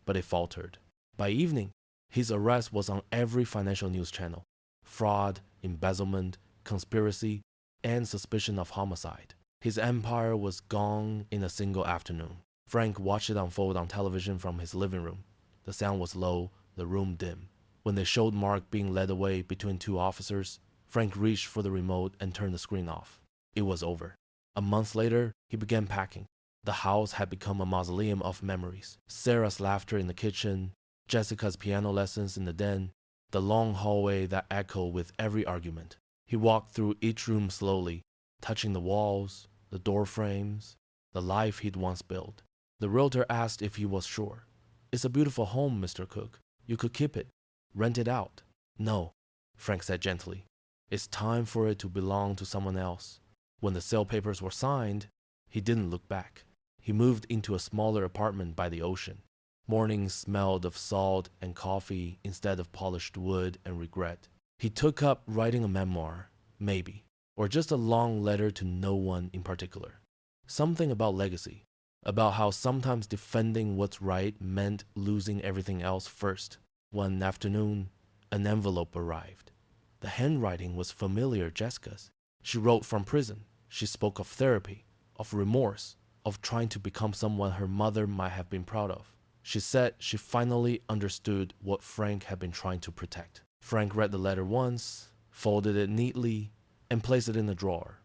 But it faltered. By evening, his arrest was on every financial news channel. Fraud, embezzlement, conspiracy, and suspicion of homicide. His empire was gone in a single afternoon. Frank watched it unfold on television from his living room. The sound was low, the room dim. When they showed Mark being led away between two officers, Frank reached for the remote and turned the screen off. It was over. A month later, he began packing. The house had become a mausoleum of memories. Sarah's laughter in the kitchen, Jessica's piano lessons in the den, the long hallway that echoed with every argument. He walked through each room slowly, touching the walls, the door frames, the life he'd once built. The realtor asked if he was sure. "It's a beautiful home, Mr. Cook. You could keep it. Rent it out." "No," Frank said gently. "It's time for it to belong to someone else." When the sale papers were signed, he didn't look back. He moved into a smaller apartment by the ocean. Mornings smelled of salt and coffee instead of polished wood and regret. He took up writing a memoir, maybe, or just a long letter to no one in particular. Something about legacy, about how sometimes defending what's right meant losing everything else first. One afternoon, an envelope arrived. The handwriting was familiar Jessica's. She wrote from prison. She spoke of therapy, of remorse, of trying to become someone her mother might have been proud of. She said she finally understood what Frank had been trying to protect. Frank read the letter once, folded it neatly, and placed it in a drawer.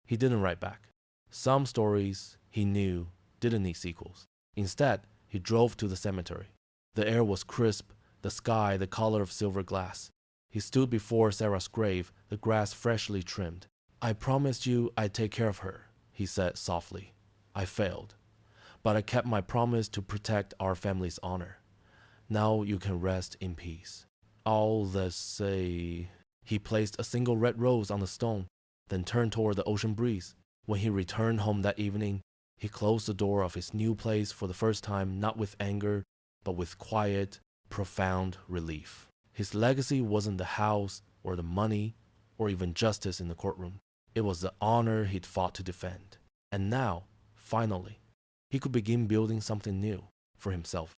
He didn't write back. Some stories, he knew, didn't need sequels. Instead, he drove to the cemetery. The air was crisp, the sky the color of silver glass. He stood before Sarah's grave, the grass freshly trimmed. "I promised you I'd take care of her," he said softly. "I failed. But I kept my promise to protect our family's honor. Now you can rest in peace." All the say. He placed a single red rose on the stone, then turned toward the ocean breeze. When he returned home that evening, he closed the door of his new place for the first time, not with anger, but with quiet, profound relief. His legacy wasn't the house or the money or even justice in the courtroom. It was the honor he'd fought to defend. And now, finally, he could begin building something new for himself.